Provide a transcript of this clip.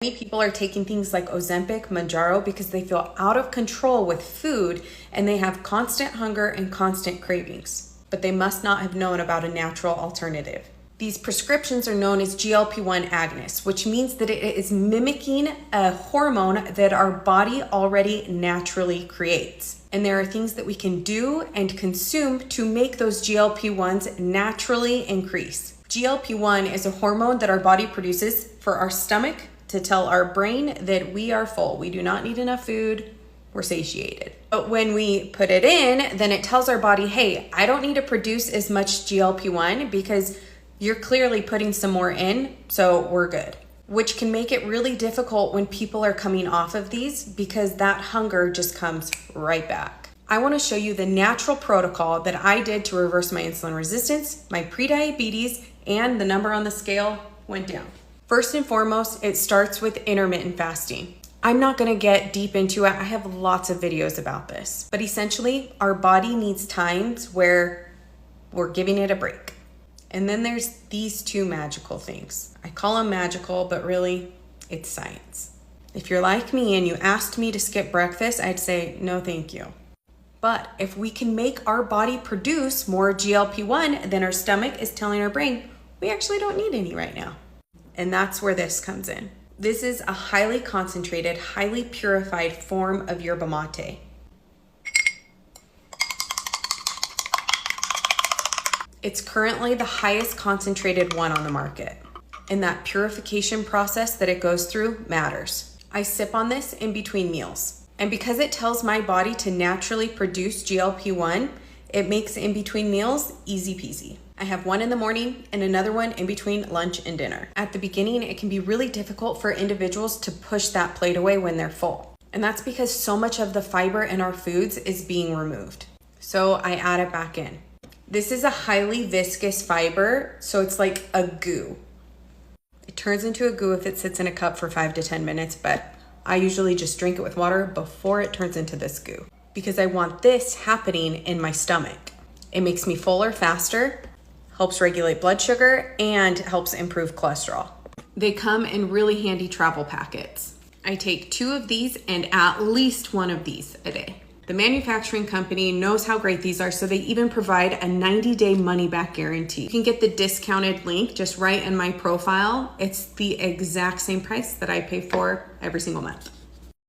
Many people are taking things like Ozempic, Mounjaro because they feel out of control with food and they have constant hunger and constant cravings, but they must not have known about a natural alternative. These prescriptions are known as GLP-1 agonists, which means that it is mimicking a hormone that our body already naturally creates. And there are things that we can do and consume to make those GLP-1s naturally increase. GLP-1 is a hormone that our body produces for our stomach to tell our brain that we are full. We do not need enough food. We're satiated. But when we put it in, then it tells our body, hey, I don't need to produce as much GLP-1 because you're clearly putting some more in, so we're good. Which can make it really difficult when people are coming off of these because that hunger just comes right back. I want to show you the natural protocol that I did to reverse my insulin resistance, my prediabetes, and the number on the scale went down. First and foremost, it starts with intermittent fasting. I'm not gonna get deep into it. I have lots of videos about this, but essentially our body needs times where we're giving it a break. And then there's these two magical things. I call them magical, but really it's science. If you're like me and you asked me to skip breakfast, I'd say, no, thank you. But if we can make our body produce more GLP-1 than our stomach is telling our brain, we actually don't need any right now. And that's where this comes in. This is a highly concentrated, highly purified form of yerba mate. It's currently the highest concentrated one on the market. And that purification process that it goes through matters. I sip on this in between meals. And because it tells my body to naturally produce GLP-1, it makes in between meals easy peasy. I have one in the morning and another one in between lunch and dinner. At the beginning, it can be really difficult for individuals to push that plate away when they're full. And that's because so much of the fiber in our foods is being removed. So I add it back in. This is a highly viscous fiber, so it's like a goo. It turns into a goo if it sits in a cup for 5 to 10 minutes, but I usually just drink it with water before it turns into this goo because I want this happening in my stomach. It makes me fuller faster, helps regulate blood sugar, and helps improve cholesterol. They come in really handy travel packets. I take 2 of these and at least 1 of these a day. The manufacturing company knows how great these are, so they even provide a 90-day money-back guarantee. You can get the discounted link just right in my profile. It's the exact same price that I pay for every single month.